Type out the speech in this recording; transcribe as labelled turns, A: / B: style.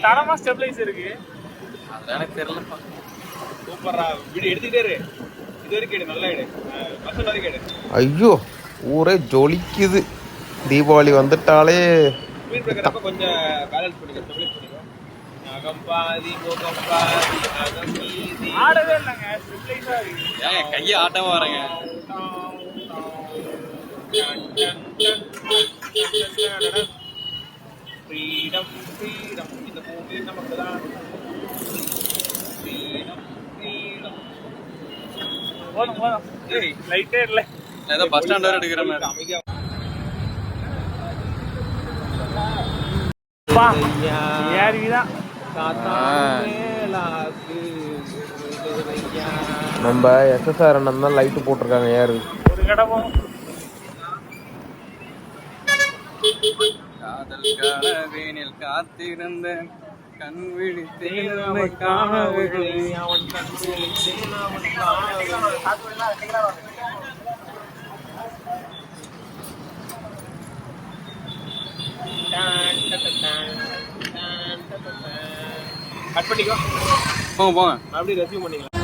A: தரமா ஸ்டெபிலைஸ் இருக்கு.
B: அதெல்லாம் எனக்கு தெரியலப்பா.
C: சூப்பரா வீடியோ எடுத்துக்கிட்டே இரு. இது வரைக்கும் எடு, நல்லா எடு. பசங்க வரைக்கும் எடு.
D: ஐயோ ஊரே ஜொலிக்குது. தீபாவளி வந்துட்டாலே
C: ஸ்பீட் பிரேக்கர் கொஞ்சம் பேலன்ஸ் பண்ணிக்க, ஸ்டெபிலைஸ் பண்ணிக்கோ. அகம்பாதி முகம்பாதி அகம்பீதி.
A: ஆடவே இல்லைங்க, ஸ்டெபிலைஸா இருக்கு.
B: ஏன் கையை ஆட்டமா வரேங்க.
C: ஃப்ரீடம் ஃப்ரீடம் இந்த பூமி நமக்கு தான். Freedom freedom.
A: போதும் போதும், லைட்டே இல்லை.
B: ஏதோ பஸ் ஸ்டாண்ட் வரை எடுக்கிற மாதிரி.
C: அமைதியா
A: ஏறிதான்
D: நம்ம எஸ்எஸ்ஆர் அண்ணன் தான் லைட்டு போட்டிருக்காங்க. யாரு
A: ஒரு கடை போகும்.
B: காதலுக்காக வேனில் காத்திருந்த கண் விழித்தேன் காணவில்லை.
C: அவன் கண் விழித்தேன் அவன் காணவில்லை. கட் பண்ணிக்கோ.
B: போங்க போங்க.
C: அப்படியே ரெஸ்யூம் பண்ணிக்கலாம்.